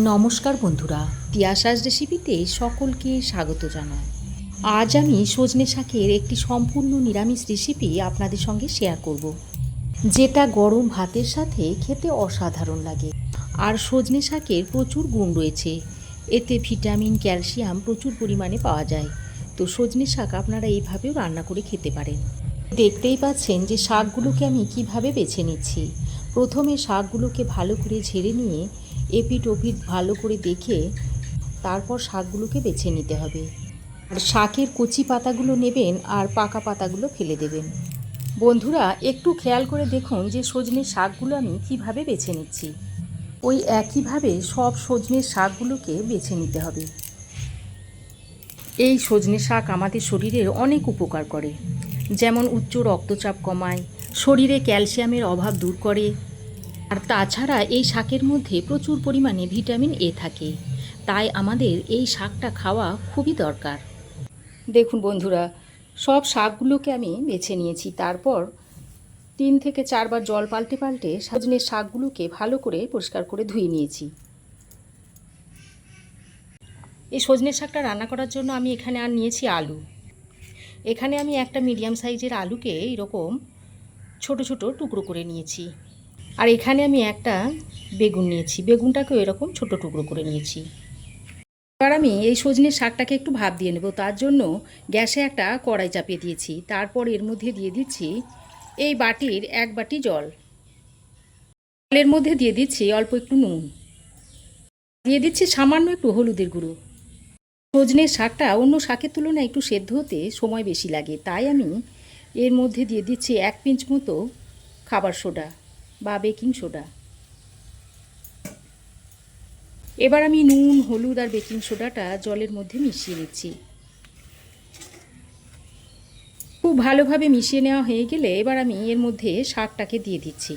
নমস্কার বন্ধুরা, তিয়াশাস রেসিপিতে সকলকে স্বাগত জানাই। আজ আমি সজনে শাকের একটি সম্পূর্ণ নিরামিষ রেসিপি আপনাদের সঙ্গে শেয়ার করব, যেটা গরম ভাতের সাথে খেতে অসাধারণ লাগে। আর সজনে শাকের প্রচুর গুণ রয়েছে, এতে ভিটামিন, ক্যালসিয়াম প্রচুর পরিমাণে পাওয়া যায়। তো সজনে শাক আপনারা এইভাবেও রান্না করে খেতে পারেন। দেখতেই পাচ্ছেন যে শাকগুলোকে আমি কিভাবে বেছে নিচ্ছি। প্রথমে শাকগুলোকে ভালো করে ঝেড়ে নিয়ে এপিঠ ওপিঠ ভালো করে দেখে তারপর শাকগুলোকে বেছে নিতে হবে। আর শাকের কচি পাতাগুলো নেবেন আর পাকা পাতাগুলো ফেলে দেবেন। বন্ধুরা, একটু খেয়াল করে দেখুন যে সজনের শাকগুলো আমি কিভাবে বেছে নিচ্ছি। ওই একইভাবে সব সজনের শাকগুলোকে বেছে নিতে হবে। এই সজনে শাক আমাদের শরীরের অনেক উপকার করে, যেমন উচ্চ রক্তচাপ কমায়, শরীরে ক্যালসিয়ামের অভাব দূর করে। আর তাছাড়া এই শাকের মধ্যে প্রচুর পরিমাণে ভিটামিন এ থাকে, তাই আমাদের এই শাকটা খাওয়া খুবই দরকার। দেখুন বন্ধুরা, সব শাকগুলোকে আমি বেছে নিয়েছি। তারপর 3 থেকে 4 বার জল পাল্টে পাল্টে সজনের শাকগুলোকে ভালো করে পরিষ্কার করে ধুয়ে নিয়েছি। এই সজনের শাকটা রান্না করার জন্য আমি এখানে আর নিয়েছি আলু। এখানে আমি একটা মিডিয়াম সাইজের আলুকে এরকম ছোট ছোট টুকরো করে নিয়েছি। আর এখানে আমি একটা বেগুন নিয়েছি, বেগুনটাকেও এরকম ছোট টুকরো করে নিয়েছি। এবার আমি এই সজনের শাকটাকে একটু ভাপ দিয়ে নেব। তার জন্য গ্যাসে একটা কড়াই চাপিয়ে দিয়েছি। তারপর এর মধ্যে দিয়ে দিচ্ছি এই বাটির 1 বাটি জল। জলের মধ্যে দিয়ে দিচ্ছি অল্প একটু নুন, দিয়ে দিচ্ছি সামান্য একটু হলুদের গুঁড়ো। সজনের শাকটা অন্য শাকের তুলনায় একটু সেদ্ধ হতে সময় বেশি লাগে, তাই আমি এর মধ্যে দিয়ে দিচ্ছি 1 পিঞ্চ মতো খাবার সোডা বা বেকিং সোডা। এবার আমি নুন, হলুদ আর বেকিং সোডাটা জলের মধ্যে মিশিয়ে নিচ্ছি। খুব ভালোভাবে মিশিয়ে নেওয়া হয়ে গেলে এবার আমি এর মধ্যে শাকটাকে দিয়ে দিচ্ছি।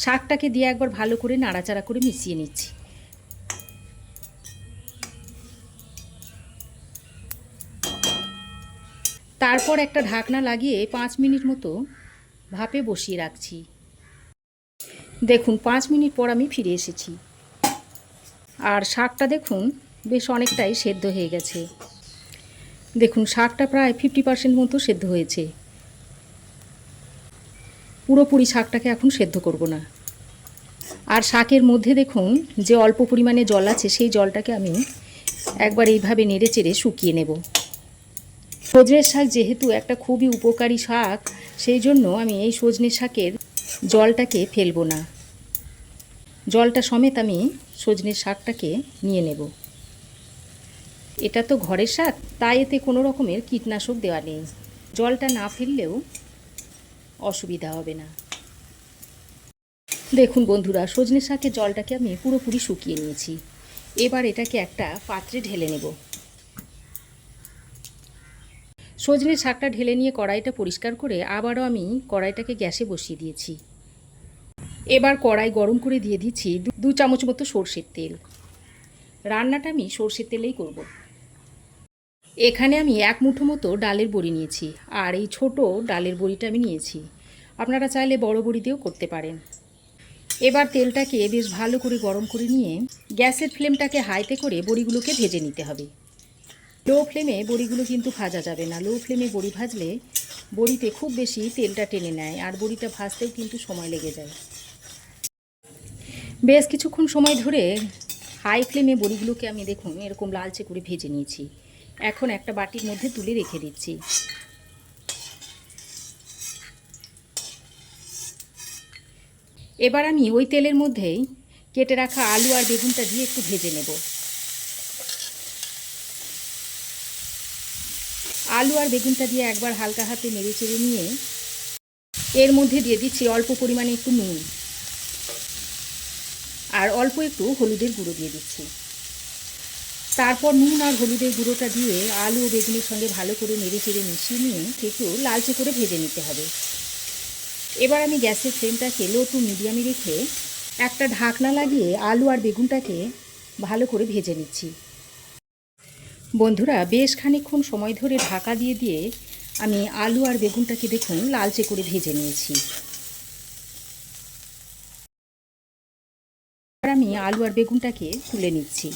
শাকটাকে দিয়ে একবার ভালো করে নাড়াচাড়া করে মিশিয়ে নিচ্ছি। তারপর একটা ঢাকনা লাগিয়ে 5 মিনিট মতো ভাপে বসিয়ে রাখছি। দেখুন 5 মিনিট পর আমি ফিরে এসেছি। আর শাকটা দেখুন বেশ অনেকটাই সেদ্ধ হয়ে গেছে। দেখুন শাকটা প্রায় 50% মতো সেদ্ধ হয়েছে। পুরোপুরি শাকটাকে এখন সেদ্ধ করব না। আর শাকের মধ্যে দেখুন যে অল্প পরিমাণে জল আছে, সেই জলটাকে আমি একবার এইভাবে নেড়ে চেড়ে শুকিয়ে নেব। সজনের শাক যেহেতু একটা খুবই উপকারী শাক, সেই জন্য আমি এই সজনের শাকের জলটাকে ফেলবো না। জলটা সমেত আমি সজনের শাকটাকে নিয়ে নেব। এটা তো ঘরের শাক, তাই এতে কোনো রকমের কীটনাশক দেওয়া নেই। জলটা না ফেললেও অসুবিধা হবে না। দেখুন বন্ধুরা, সজনে শাকের জলটাকে আমি পুরোপুরি শুকিয়ে নিয়েছি। এবার এটাকে একটা পাত্রে ঢেলে নেব। সজনে শাকটা ঢেলে নিয়ে কড়াইটা পরিষ্কার করে আবারও আমি কড়াইটাকে গ্যাসে বসিয়ে দিয়েছি। এবার কড়াই গরম করে দিয়ে দিচ্ছি 2 চামচ মতো সর্ষের তেল। রান্নাটা আমি সর্ষের তেলেই করব। এখানে আমি 1 মুঠো মতো ডালের বড়ি নিয়েছি, আর এই ছোট ডালের বড়িটা আমি নিয়েছি। আপনারা চাইলে বড় বড়ি দিয়েও করতে পারেন। এবার তেলটাকে বেশ ভালো করে গরম করে নিয়ে গ্যাসের ফ্লেমটাকে হাইতে করে বড়িগুলোকে ভেজে নিতে হবে। লো ফ্লেমে বড়িগুলো কিন্তু ভাজা যাবে না। লো ফ্লেমে বড়ি ভাজলে বড়িতে খুব বেশি তেলটা টেনে নেয়, আর বড়িটা ভাজতেও কিন্তু সময় লেগে যায়। বেশ কিছুক্ষণ সময় ধরে হাই ফ্লেমে বড়িগুলোকে আমি দেখুন এরকম লালচে করে ভেজে নিয়েছি। এখন একটা বাটির মধ্যে তুলে রেখে দিচ্ছি। এবার আমি ওই তেলের মধ্যেই কেটে রাখা আলু আর বেগুনটা দিয়ে একটু ভেজে নেব। আলু আর বেগুনটা দিয়ে একবার হালকা হাতে নেড়ে চেড়ে নিয়ে এর মধ্যে দিয়ে দিচ্ছি অল্প পরিমাণে একটু নুন আর অল্প একটু হলুদের গুঁড়ো দিয়ে দিচ্ছি। তারপর নুন আর হলুদের গুঁড়োটা দিয়ে আলু ও বেগুনের সঙ্গে ভালো করে নেড়ে চেড়ে মিশিয়ে নিয়ে একটু লালচে করে ভেজে নিতে হবে। এবার আমি গ্যাসের ফ্লেমটাকে লো টু মিডিয়ামে রেখে একটা ঢাকনা লাগিয়ে আলু আর বেগুনটাকে ভালো করে ভেজে নিচ্ছি। বন্ধুরা, বেশ খানিকক্ষণ সময় ধরে ঢাকা দিয়ে দিয়ে আমি আলু আর বেগুনটাকে দেখুন লালচে করে ভেজে নিয়েছি। এবার আমি আলু আর বেগুনটাকে তুলে নিচ্ছি।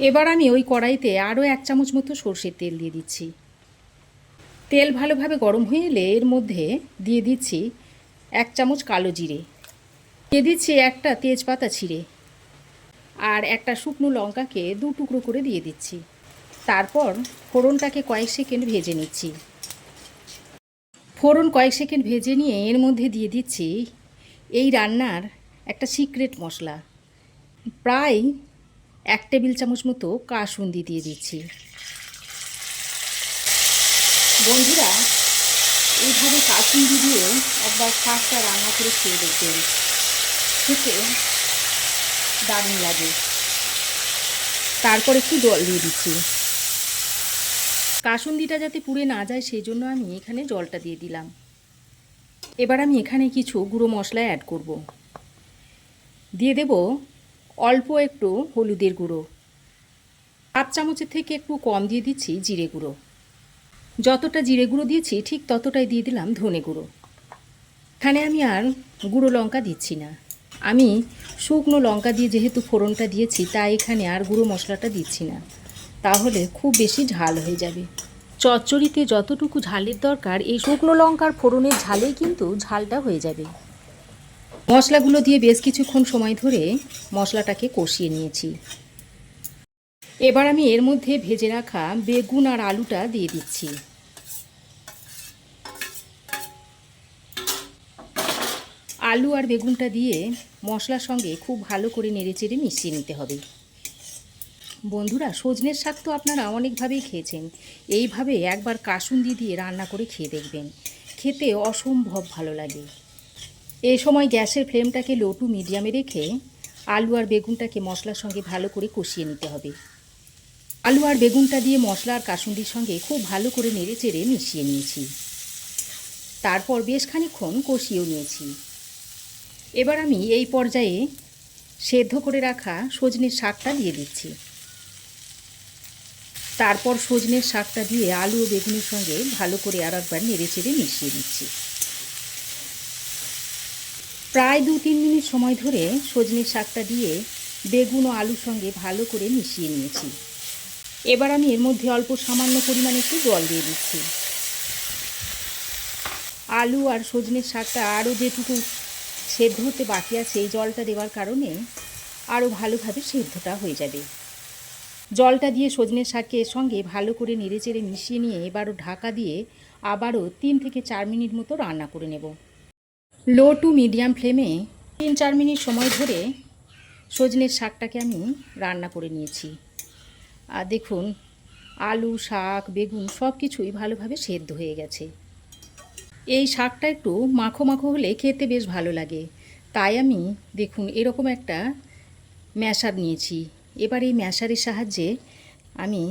এবার আমি ওই কড়াইতে আরও 1 চামচ মতো সর্ষের তেল দিয়ে দিচ্ছি। তেল ভালোভাবে গরম হয়ে এলে এর মধ্যে দিয়ে দিচ্ছি 1 চামচ কালো জিরে, দিয়ে দিচ্ছি একটা তেজপাতা ছিঁড়ে, আর একটা শুকনো লঙ্কাকে 2 টুকরো করে দিয়ে দিচ্ছি। তারপর ফোড়নটাকে কয়েক সেকেন্ড ভেজে নিচ্ছি। ফোড়ন কয়েক সেকেন্ড ভেজে নিয়ে এর মধ্যে দিয়ে দিচ্ছি এই রান্নার একটা সিক্রেট মশলা, প্রায় 1 টেবিল চামচ মতো কাসুন্দি দিয়ে দিচ্ছি। বন্ধুরা, এইভাবে কাসুন্দি দিয়ে একবার শাকটা রান্না করে খেয়ে দেখবেন, খেতে দারুণ লাগে। তারপর একটু জল দিয়ে দিচ্ছি। কাসুন্দিটা যাতে পুড়ে না যায় সেই জন্য আমি এখানে জলটা দিয়ে দিলাম। এবার আমি এখানে কিছু গুঁড়ো মশলা অ্যাড করব। দিয়ে দেব অল্প একটু হলুদের গুঁড়ো, 1 চামচের থেকে একটু কম দিয়ে দিচ্ছি জিরে গুঁড়ো। যতটা জিরে গুঁড়ো দিয়েছি ঠিক ততটাই দিয়ে দিলাম ধনে গুঁড়ো। এখানে আমি আর গুঁড়ো লঙ্কা দিচ্ছি না, আমি শুকনো লঙ্কা দিয়ে যেহেতু ফোড়নটা দিয়েছি তাই এখানে আর গুঁড়ো মশলাটা দিচ্ছি না, তাহলে খুব বেশি ঝাল হয়ে যাবে। চচ্চড়িতে যতটুকু ঝালের দরকার এই শুকনো লঙ্কার ফোড়নের ঝালেই কিন্তু ঝালটা হয়ে যাবে। মশলাগুলো দিয়ে বেশ কিছুক্ষণ সময় ধরে মশলাটাকে কষিয়ে নিয়েছি। এবার আমি এর মধ্যে ভেজে রাখা বেগুন আর আলুটা দিয়ে দিচ্ছি। আলু আর বেগুনটা দিয়ে মশলার সঙ্গে খুব ভালো করে নেড়েচেড়ে মিশিয়ে নিতে হবে। বন্ধুরা, সজনের শাক তো আপনারা অনেকভাবেই খেয়েছেন, এইভাবে একবার কাসুন্দি দিয়ে রান্না করে খেয়ে দেখবেন, খেতে অসম্ভব ভালো লাগে। এই সময় গ্যাসের ফ্লেমটাকে লো টু মিডিয়ামে রেখে আলু আর বেগুনটাকে মশলার সঙ্গে ভালো করে কষিয়ে নিতে হবে। আলু আর বেগুনটা দিয়ে মশলা আর কাসুন্দির সঙ্গে খুব ভালো করে নেড়েচেড়ে মিশিয়ে নিয়েছি। তারপর বেশ খানিকক্ষণ কষিয়েও নিয়েছি। এবার আমি এই পর্যায়ে সেদ্ধ করে রাখা সজনের শাকটা দিয়ে দিচ্ছি। তারপর সজনের শাকটা দিয়ে আলু ও বেগুনের সঙ্গে ভালো করে আর একবার নেড়েচেড়ে মিশিয়ে দিচ্ছি। প্রায় 2-3 মিনিট সময় ধরে সজনের শাকটা দিয়ে বেগুন ও আলুর সঙ্গে ভালো করে মিশিয়ে নিয়েছি। এবার আমি এর মধ্যে অল্প সামান্য পরিমাণে একটু জল দিয়ে দিচ্ছি। আলু আর সজনের শাকটা আরও যেটুকু সেদ্ধ হতে বাকি আছে এই জলটা দেওয়ার কারণে আরও ভালোভাবে সেদ্ধটা হয়ে যাবে। জলটা দিয়ে সজনের শাকের সঙ্গে ভালো করে নেড়েচেড়ে মিশিয়ে নিয়ে এবারও ঢাকা দিয়ে আবারও 3 থেকে 4 মিনিট মতো রান্না করে নেব। লো টু মিডিয়াম ফ্লেমে 3-4 মিনিট সময় ধরে সজনের শাকটাকে আমি রান্না করে নিয়েছি। আর দেখুন, আলু, শাক, বেগুন সব কিছুই ভালোভাবে সেদ্ধ হয়ে গেছে। এই শাকটা একটু মাখো মাখো হলে খেতে বেশ ভালো লাগে, তাই আমি দেখুন এরকম একটা ম্যাশার নিয়েছি। এবার এই ম্যাশারের সাহায্যে আমি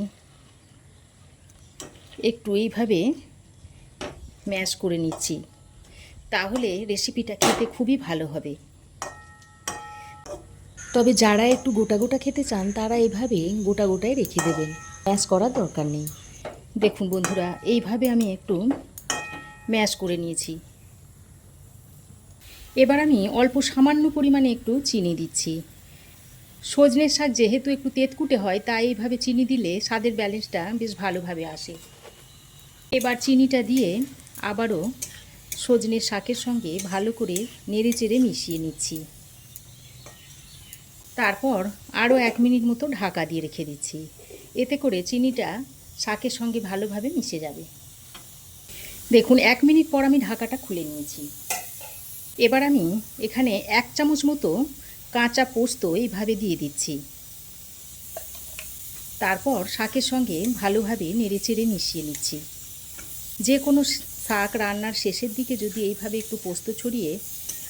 একটু এইভাবে ম্যাশ করে নিচ্ছি, তাহলে রেসিপিটা খেতে খুবই ভালো হবে। তবে যারা একটু গোটা গোটা খেতে চান তারা এইভাবে গোটা গোটায় রেখে দেবেন, ম্যাশ করার দরকার নেই। দেখুন বন্ধুরা, এইভাবে আমি একটু ম্যাশ করে নিয়েছি। এবার আমি অল্প সামান্য পরিমাণে একটু চিনি দিচ্ছি। সজনের শাক যেহেতু একটু তেতকুটে হয় তাই এইভাবে চিনি দিলে স্বাদের ব্যালেন্সটা বেশ ভালোভাবে আসে। এবার চিনিটা দিয়ে আবারও সজনের শাকের সঙ্গে ভালো করে নেড়েচেড়ে মিশিয়ে নিচ্ছি। তারপর আরও 1 মিনিট মতো ঢাকা দিয়ে রেখে দিচ্ছি, এতে করে চিনিটা শাকের সঙ্গে ভালোভাবে মিশে যাবে। দেখুন 1 মিনিট পর আমি ঢাকাটা খুলে নিয়েছি। এবার আমি এখানে 1 চামচ মতো কাঁচা পোস্ত এইভাবে দিয়ে দিচ্ছি। তারপর শাকের সঙ্গে ভালোভাবে নেড়েচেড়ে মিশিয়ে নিচ্ছি। যে কোনো শাক রান্নার শেষের দিকে যদি এইভাবে একটু পোস্ত ছড়িয়ে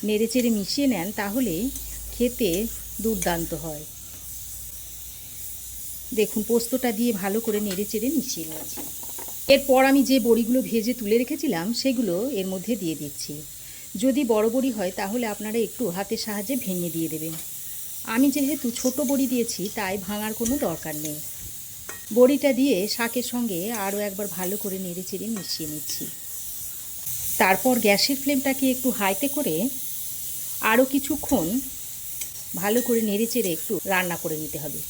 নেড়েচেড়ে মিশিয়ে নেন তাহলে খেতে দুর্দান্ত হয়। দেখুন পোস্তটা দিয়ে ভালো করে নেড়েচেড়ে মিশিয়ে নিয়েছি। এরপর আমি যে বড়িগুলো ভেজে তুলে রেখেছিলাম সেগুলো এর মধ্যে দিয়ে দিচ্ছি। যদি বড় বড়ি হয় তাহলে আপনারা একটু হাতের সাহায্যে ভেঙে দিয়ে দেবেন। আমি যেহেতু ছোট বড়ি দিয়েছি তাই ভাঙার কোনো দরকার নেই। বড়িটা দিয়ে শাকের সঙ্গে আরও একবার ভালো করে নেড়ে চেড়ে মিশিয়ে নিচ্ছি। তারপর গ্যাসের ফ্লেমটাকে একটু হাইতে করে আরও কিছুক্ষণ ভালো করে নেড়ে চেড়ে একটু রান্না করে নিতে হবে।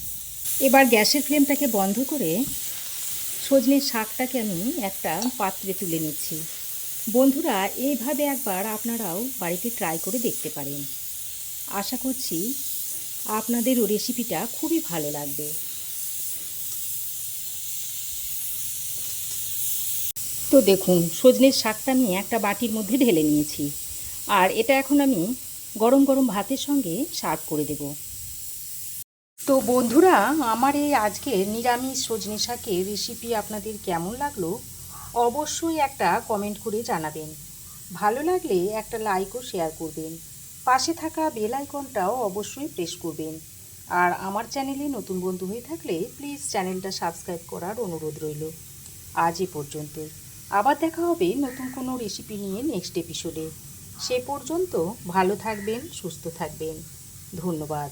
এবার গ্যাসের ফ্লেমটাকে বন্ধ করে সজনের শাকটাকে আমি একটা পাত্রে তুলে নিচ্ছি। বন্ধুরা, এইভাবে একবার আপনারাও বাড়িতে ট্রাই করে দেখতে পারেন। আশা করছি আপনাদেরও রেসিপিটা খুবই ভালো লাগবে। তো দেখুন, সজনের শাকটা আমি একটা বাটির মধ্যে ঢেলে নিয়েছি, আর এটা এখন আমি গরম গরম ভাতের সঙ্গে সার্ভ করে দেব। তো বন্ধুরা, আমার এই আজকের নিরামিষ সজনে শাকের রেসিপি আপনাদের কেমন লাগলো অবশ্যই একটা কমেন্ট করে জানাবেন। ভালো লাগলে একটা লাইক ও শেয়ার করবেন। পাশে থাকা বেল আইকনটাও অবশ্যই প্রেস করবেন। আর আমার চ্যানেলে নতুন বন্ধু হয়ে থাকলে প্লিজ চ্যানেলটা সাবস্ক্রাইব করার অনুরোধ রইল। আজ এ পর্যন্তই। আবার দেখা হবে নতুন কোনো রেসিপি নিয়ে নেক্সট এপিসোডে। সে পর্যন্ত ভালো থাকবেন, সুস্থ থাকবেন। ধন্যবাদ।